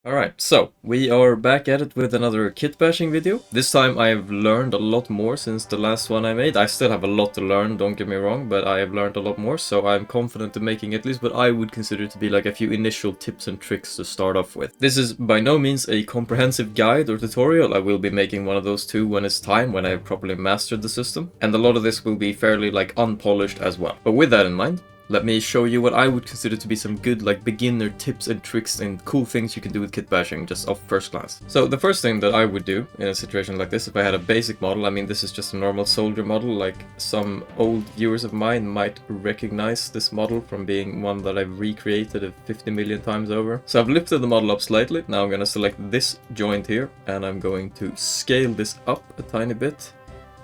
Alright, so we are back at it with another kit bashing video. This time I have learned a lot more since the last one I made. I still have a lot to learn, don't get me wrong, but I have learned a lot more, so I'm confident in making at least what I would consider to be like a few initial tips and tricks to start off with. This is by no means a comprehensive guide or tutorial. I will be making one of those too when it's time, when I have properly mastered the system, and a lot of this will be fairly like unpolished as well. But with that in mind, let me show you what I would consider to be some good like beginner tips and tricks and cool things you can do with kit bashing just off first glance. So the first thing that I would do in a situation like this, if I had a basic model, I mean this is just a normal soldier model, like some old viewers of mine might recognize this model from being one that I've recreated 50 million times over. So I've lifted the model up slightly. Now I'm going to select this joint here and I'm going to scale this up a tiny bit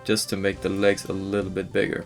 just to make the legs a little bit bigger.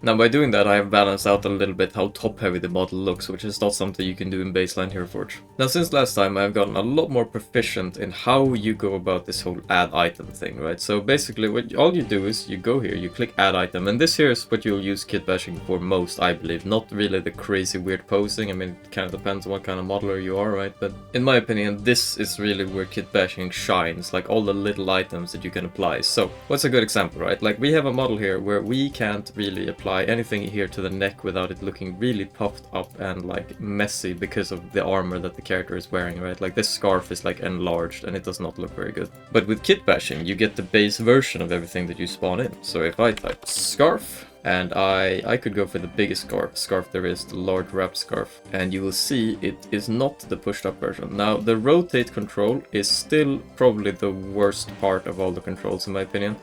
Now by doing that I have balanced out a little bit how top heavy the model looks, which is not something you can do in baseline Hero Forge. Now since last time I've gotten a lot more proficient in how you go about this whole add item thing, right? So basically all you do is you go here, you click add item, and this here is what you'll use kit bashing for most, I believe. Not really the crazy weird posing, I mean it kind of depends on what kind of modeler you are, right? But in my opinion this is really where kit bashing shines, like all the little items that you can apply. So what's a good example, right? Like we have a model here where we can't really apply anything here to the neck without it looking really puffed up and like messy because of the armor that the character is wearing, right? Like this scarf is like enlarged and it does not look very good. But with kit bashing you get the base version of everything that you spawn in. So if I type scarf, and I could go for the biggest scarf there is, the large wrap scarf, and you will see it is not the pushed up version. Now the rotate control is still probably the worst part of all the controls in my opinion.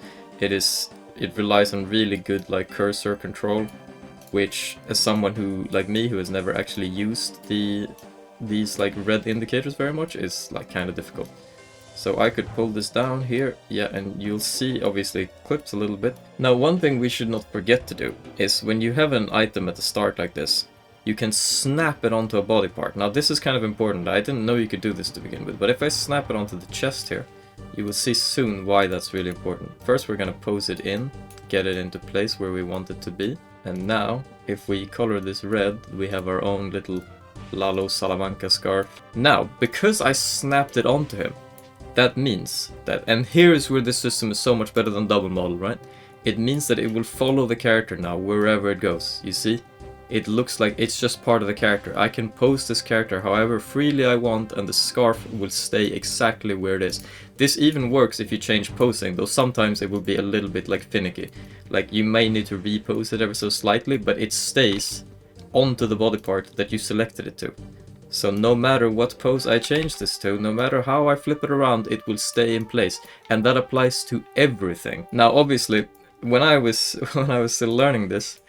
It relies on really good like cursor control, which as someone who like me who has never actually used these like red indicators very much is like kind of difficult. So I could pull this down here, yeah, and you'll see obviously it clips a little bit. Now one thing we should not forget to do is when you have an item at the start like this, you can snap it onto a body part. Now this is kind of important. I didn't know you could do this to begin with, but if I snap it onto the chest here, you will see soon why that's really important. First we're going to pose it in, get it into place where we want it to be. And now, if we color this red, we have our own little Lalo Salamanca scarf. Now, because I snapped it onto him, that means that, and here is where this system is so much better than double model, right? It means that it will follow the character now wherever it goes, you see? It looks like it's just part of the character. I can pose this character however freely I want and the scarf will stay exactly where it is. This even works if you change posing, though sometimes it will be a little bit like finicky. Like you may need to repose it ever so slightly, but it stays onto the body part that you selected it to. So no matter what pose I change this to, no matter how I flip it around, it will stay in place. And that applies to everything. Now obviously, when I was still learning this,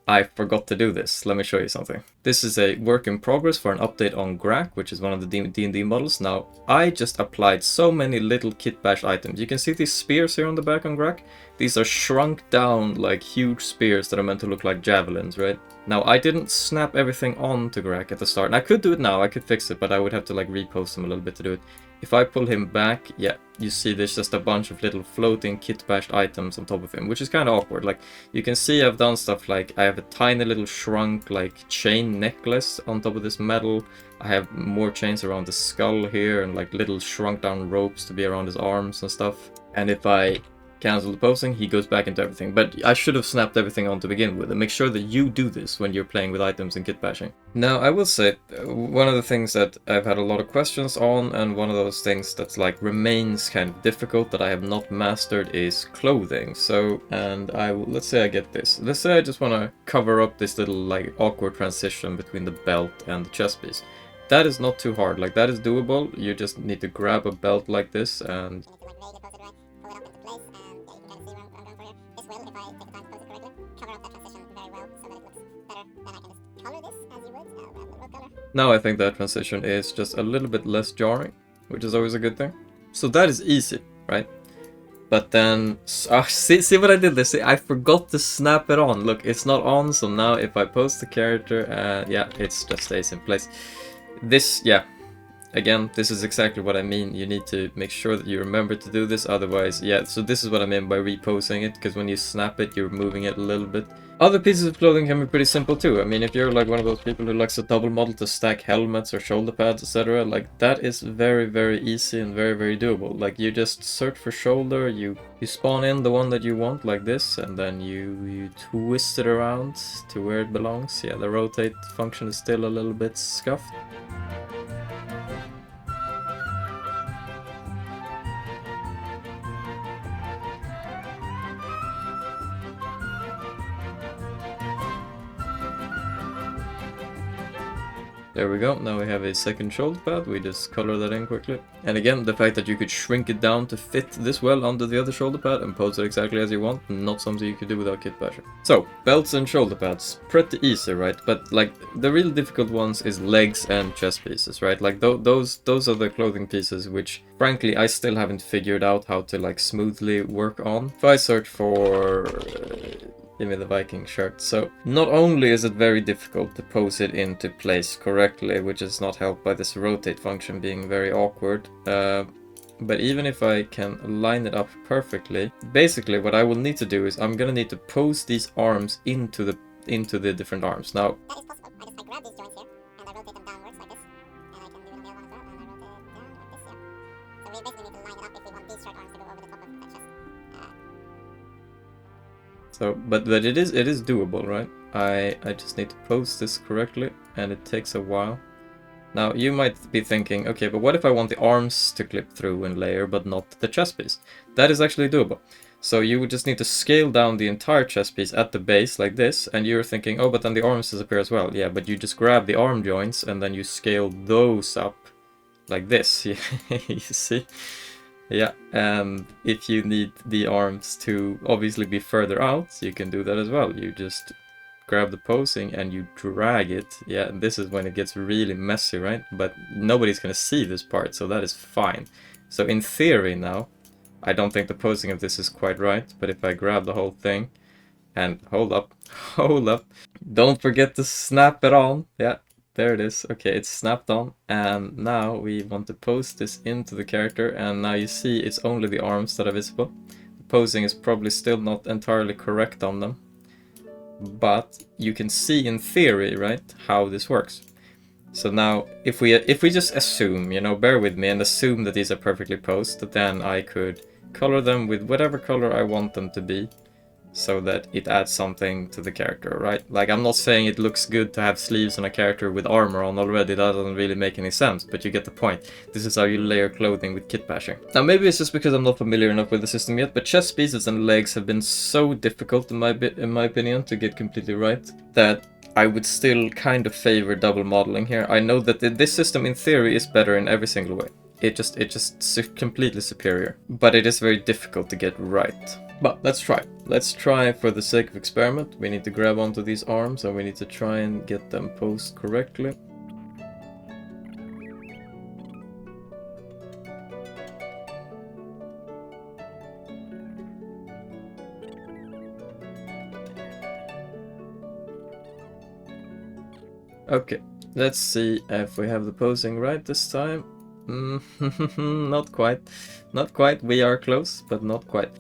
I forgot to do this. Let me show you something. This is a work in progress for an update on Grak, which is one of the D&D models. Now, I just applied so many little kit bash items. You can see these spears here on the back on Grak. These are shrunk down like huge spears that are meant to look like javelins, right? Now, I didn't snap everything onto Grak at the start. And I could do it now, I could fix it, but I would have to like repost him a little bit to do it. If I pull him back, yeah, you see there's just a bunch of little floating kit bashed items on top of him, which is kind of awkward. Like, you can see I've done stuff like I have a tiny little shrunk like chain necklace on top of this metal. I have more chains around the skull here and like little shrunk down ropes to be around his arms and stuff. And if I cancel the posing, he goes back into everything. But I should have snapped everything on to begin with, and make sure that you do this when you're playing with items in kit bashing. Now, I will say, one of the things that I've had a lot of questions on, and one of those things that's like remains kind of difficult that I have not mastered is clothing. So, and let's say I get this. Let's say I just want to cover up this little like awkward transition between the belt and the chest piece. That is not too hard, like that is doable. You just need to grab a belt like this and now I think that transition is just a little bit less jarring, which is always a good thing. So that is easy, right? But then, see what I did there? See, I forgot to snap it on. Look, it's not on, so now if I post the character, yeah, it just stays in place. This, yeah, again, this is exactly what I mean. You need to make sure that you remember to do this, otherwise, yeah, so this is what I mean by reposing it, because when you snap it, you're moving it a little bit. Other pieces of clothing can be pretty simple too. I mean, if you're like one of those people who likes a double model to stack helmets or shoulder pads, etc., like that is very, very easy and very, very doable. Like you just search for shoulder, you spawn in the one that you want like this, and then you twist it around to where it belongs. Yeah, the rotate function is still a little bit scuffed. There we go, now we have a second shoulder pad, we just color that in quickly. And again, the fact that you could shrink it down to fit this well under the other shoulder pad and pose it exactly as you want, not something you could do without Kitbashing. So, belts and shoulder pads, pretty easy, right? But like, the real difficult ones is legs and chest pieces, right? Like those are the clothing pieces which, frankly, I still haven't figured out how to like smoothly work on. If I search for... give me the Viking shirt. So not only is it very difficult to pose it into place correctly, which is not helped by this rotate function being very awkward, but even if I can line it up perfectly, basically what I will need to do is I'm gonna need to pose these arms into the different arms. Now, that is possible. I grab these joints here and I rotate them downwards like this, and I can do it on the other one as well, and I rotate it down like this, yeah. So we basically need to line it up if we want these short arms to go over the top of the chest. So, but it is doable, right? I just need to pose this correctly, and it takes a while. Now, you might be thinking, okay, but what if I want the arms to clip through and layer, but not the chest piece? That is actually doable. So you would just need to scale down the entire chest piece at the base like this, and you're thinking, oh, but then the arms disappear as well. Yeah, but you just grab the arm joints, and then you scale those up like this, you see? Yeah, and if you need the arms to obviously be further out, you can do that as well. You just grab the posing and you drag it. Yeah, and this is when it gets really messy, right? But nobody's gonna see this part, so that is fine. So in theory now, I don't think the posing of this is quite right, but if I grab the whole thing and hold up, don't forget to snap it on. Yeah. There it is. Okay, it's snapped on, and now we want to pose this into the character, and now you see it's only the arms that are visible. The posing is probably still not entirely correct on them, but you can see in theory, right, how this works. So now, if we just assume, you know, bear with me and assume that these are perfectly posed, then I could color them with whatever color I want them to be, so that it adds something to the character, right? Like, I'm not saying it looks good to have sleeves on a character with armor on already, that doesn't really make any sense, but you get the point. This is how you layer clothing with kitbashing. Now, maybe it's just because I'm not familiar enough with the system yet, but chest pieces and legs have been so difficult, in my opinion, to get completely right, that I would still kind of favor double modeling here. I know that this system, in theory, is better in every single way. It just completely superior, but it is very difficult to get right. But let's try. Let's try for the sake of experiment. We need to grab onto these arms and we need to try and get them posed correctly. Okay, let's see if we have the posing right this time. Not quite. Not quite. We are close, but not quite.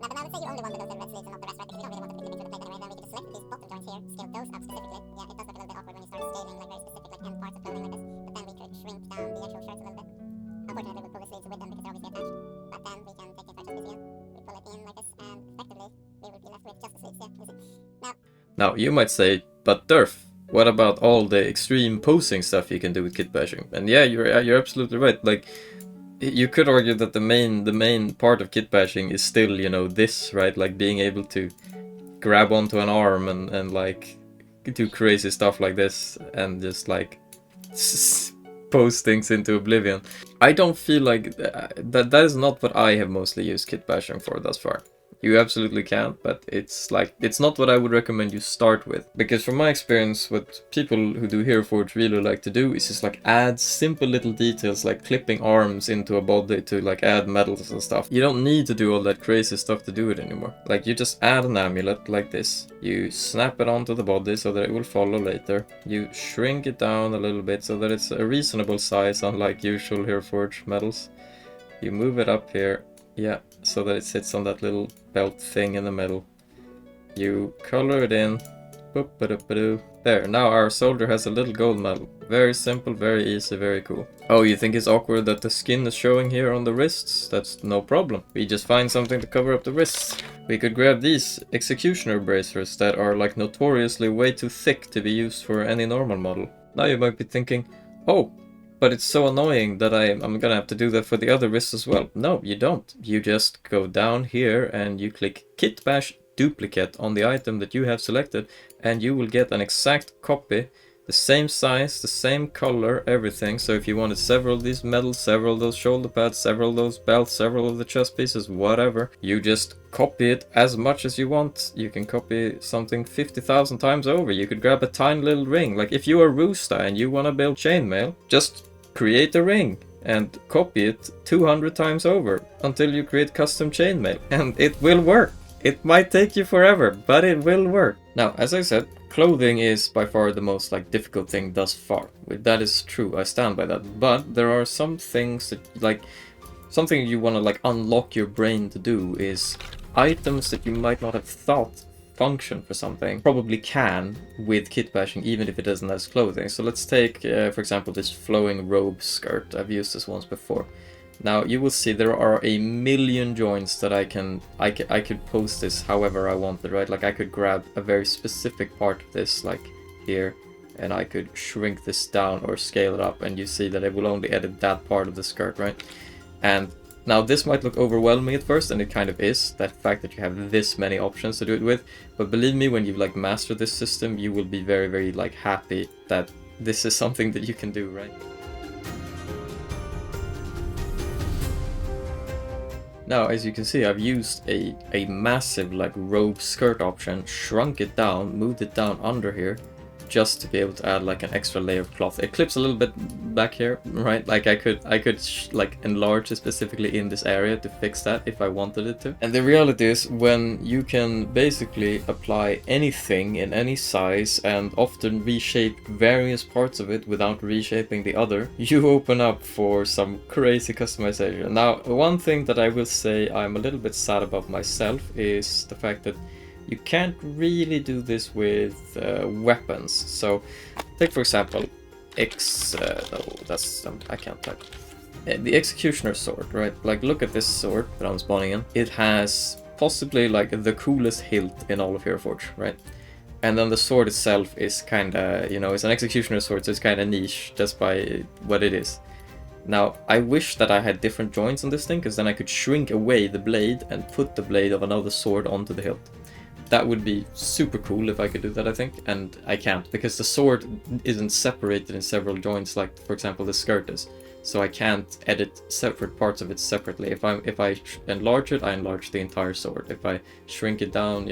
Now, but I would say you only want the red sleeves and not the rest, right? Because we don't really want the pigment through the plate anyway. Then we could just select these bottom joints here, scale those up specifically. Yeah, it does look a little bit awkward when you start scaling like very specific like end parts of clothing like this. But then we could shrink down the actual shirts a little bit. Unfortunately, we'll pull the sleeves with them because they're obviously attached. But then we can take the entire chest piece again. We pull it in like this, and effectively we will be left with just the sleeves. Yeah, you see. Now you might say, but Derf, what about all the extreme posing stuff you can do with kitbashing? And yeah, you're absolutely right. Like, you could argue that the main part of kitbashing is still, you know, this, right? Like being able to grab onto an arm and like do crazy stuff like this and just like pose things into oblivion. I don't feel like that is not what I have mostly used kitbashing for thus far. You absolutely can, but it's not what I would recommend you start with. Because from my experience, what people who do Hero Forge really like to do is just like add simple little details like clipping arms into a body to like add medals and stuff. You don't need to do all that crazy stuff to do it anymore. Like, you just add an amulet like this. You snap it onto the body so that it will follow later. You shrink it down a little bit so that it's a reasonable size, unlike usual Hero Forge medals. You move it up here. Yeah, so that it sits on that little belt thing in the middle. You color it in. Boop-ba-doop-ba-doo. There, now our soldier has a little gold medal. Very simple, very easy, very cool. Oh, you think it's awkward that the skin is showing here on the wrists? That's no problem. We just find something to cover up the wrists. We could grab these executioner bracers that are like notoriously way too thick to be used for any normal model. Now you might be thinking, oh, but it's so annoying that I'm gonna have to do that for the other wrists as well. No, you don't. You just go down here and you click Kitbash duplicate on the item that you have selected, and you will get an exact copy, the same size, the same color, everything. So if you wanted several of these medals, several of those shoulder pads, several of those belts, several of the chest pieces, whatever, you just copy it as much as you want. You can copy something 50,000 times over. You could grab a tiny little ring. Like if you are Roosta and you want to build chainmail, just create a ring and copy it 200 times over until you create custom chainmail, and it will work. It might take you forever, but it will work. Now, as I said, clothing is by far the most difficult thing thus far. That is true, I stand by that. But there are some things that something you want to unlock your brain to do is items that you might not have thought function for something probably can with kitbashing, even if it doesn't have clothing. So let's take, for example, this flowing robe skirt. I've used this once before. Now you will see there are a million joints that I could post this however I wanted, right? Like I could grab a very specific part of this, like here, and I could shrink this down or scale it up, and you see that it will only edit that part of the skirt, right? And now this might look overwhelming at first, and it kind of is, that fact that you have this many options to do it with, but believe me, when you've mastered this system, you will be very, very happy that this is something that you can do, right? Now, as you can see, I've used a massive robe skirt option, shrunk it down, moved it down under here, just to be able to add an extra layer of cloth. It clips a little bit back here, right? I could enlarge it specifically in this area to fix that if I wanted it to. And the reality is, when you can basically apply anything in any size and often reshape various parts of it without reshaping the other, you open up for some crazy customization. Now, one thing that I will say I'm a little bit sad about myself is the fact that you can't really do this with weapons. So, take for example, I can't type. The Executioner sword, right? Look at this sword that I'm spawning in. It has possibly the coolest hilt in all of Hero Forge, right? And then the sword itself is kinda, it's an Executioner sword, so it's kinda niche just by what it is. Now, I wish that I had different joints on this thing, because then I could shrink away the blade and put the blade of another sword onto the hilt. That would be super cool if I could do that, I think, and I can't, because the sword isn't separated in several joints like, for example, the skirt is. So I can't edit separate parts of it separately. If I enlarge it, I enlarge the entire sword. If I shrink it down,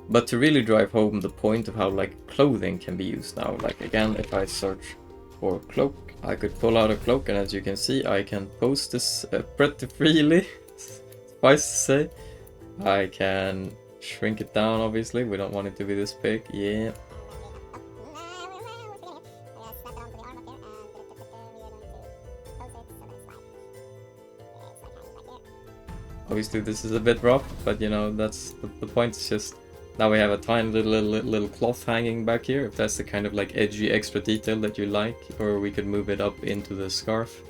But to really drive home the point of how clothing can be used now, again, if I search for cloak, I could pull out a cloak, and as you can see, I can post this pretty freely. Suffice to say, I can shrink it down, obviously. We don't want it to be this big. Yeah. Obviously this is a bit rough, but that's the point. Is just now we have a tiny little cloth hanging back here, if that's the kind of edgy extra detail that you like, or we could move it up into the scarf.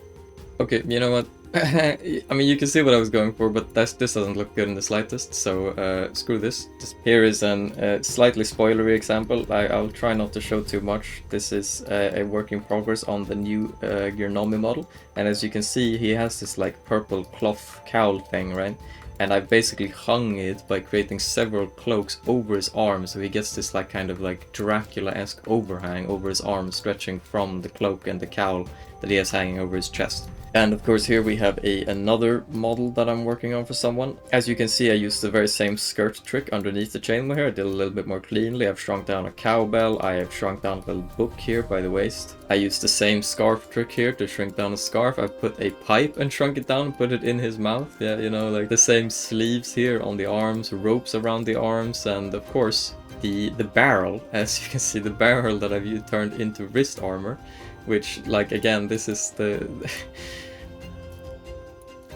Okay, you know what? I mean, you can see what I was going for, but this doesn't look good in the slightest, so screw this. Here is a slightly spoilery example. I'll try not to show too much. This is a work in progress on the new Gearnomi model, and as you can see, he has this purple cloth cowl thing, right? And I basically hung it by creating several cloaks over his arms, so he gets this kind of Dracula-esque overhang over his arms, stretching from the cloak and the cowl that he has hanging over his chest. And of course here we have another model that I'm working on for someone. As you can see, I used the very same skirt trick underneath the chainmail here. I did a little bit more cleanly. I've shrunk down a cowbell. I have shrunk down a little book here by the waist. I used the same scarf trick here to shrink down a scarf. I've put a pipe and shrunk it down, put it in his mouth. Yeah, the same sleeves here on the arms, ropes around the arms, and of course the barrel. As you can see, the barrel that I've turned into wrist armor. Which, again, this is the...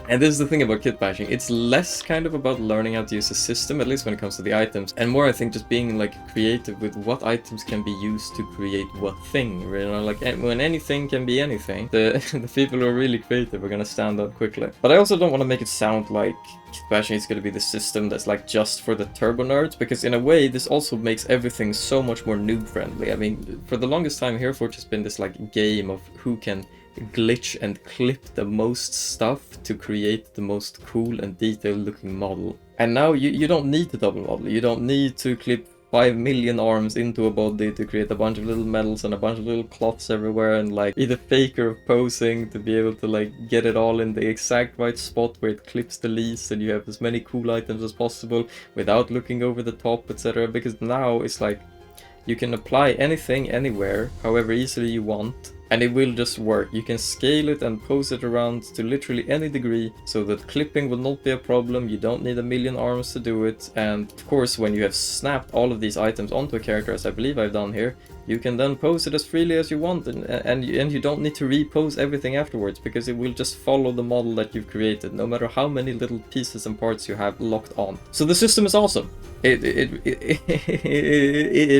And this is the thing about kitbashing, it's less kind of about learning how to use a system, at least when it comes to the items, and more I think just being like creative with what items can be used to create what thing, you know, like when anything can be anything, the people who are really creative are gonna stand out quickly. But I also don't want to make it sound like kitbashing is gonna be the system that's like just for the turbo nerds, because in a way this also makes everything so much more noob friendly. I mean, for the longest time Hereforge has been this like game of who can glitch and clip the most stuff to create the most cool and detailed looking model. And now you don't need the double model, you don't need to clip 5 million arms into a body to create a bunch of little medals and a bunch of little cloths everywhere and like either faker of posing to be able to like get it all in the exact right spot where it clips the least and you have as many cool items as possible without looking over the top, etc. Because now it's like you can apply anything anywhere however easily you want, and it will just work. You can scale it and pose it around to literally any degree so that clipping will not be a problem. You don't need a million arms to do it, and of course when you have snapped all of these items onto a character, as I believe I've done here, you can then pose it as freely as you want, and you don't need to repose everything afterwards, because it will just follow the model that you've created, no matter how many little pieces and parts you have locked on. So the system is awesome. It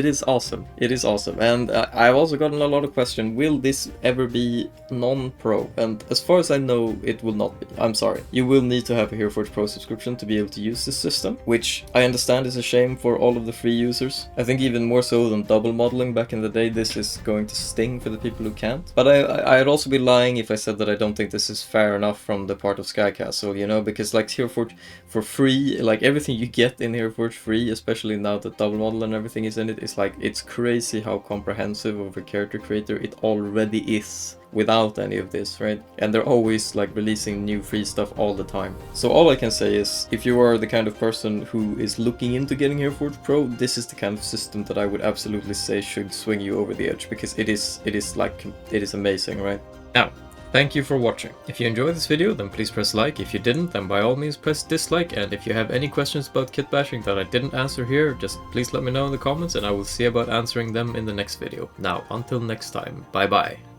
is awesome. It is awesome. And I've also gotten a lot of questions, will this ever be non-pro? And as far as I know, it will not be. I'm sorry. You will need to have a Hereforge Pro subscription to be able to use this system, which I understand is a shame for all of the free users. I think even more so than double modeling back in the day, this is going to sting for the people who can't. But I'd also be lying if I said that I don't think this is fair enough from the part of Sky Castle, you know, because like Hereforge for free, like everything you get in Hereforge free, especially now that double model and everything is in it, it's like, it's crazy how comprehensive of a character creator it already is without any of this, right? And they're always like releasing new free stuff all the time. So all I can say is, if you are the kind of person who is looking into getting Hereforge Pro, this is the kind of system that I would absolutely say should swing you over the edge, because it is amazing, right? Now, thank you for watching. If you enjoyed this video, then please press like. If you didn't, then by all means press dislike. And if you have any questions about kitbashing that I didn't answer here, just please let me know in the comments and I will see about answering them in the next video. Now, until next time, bye bye.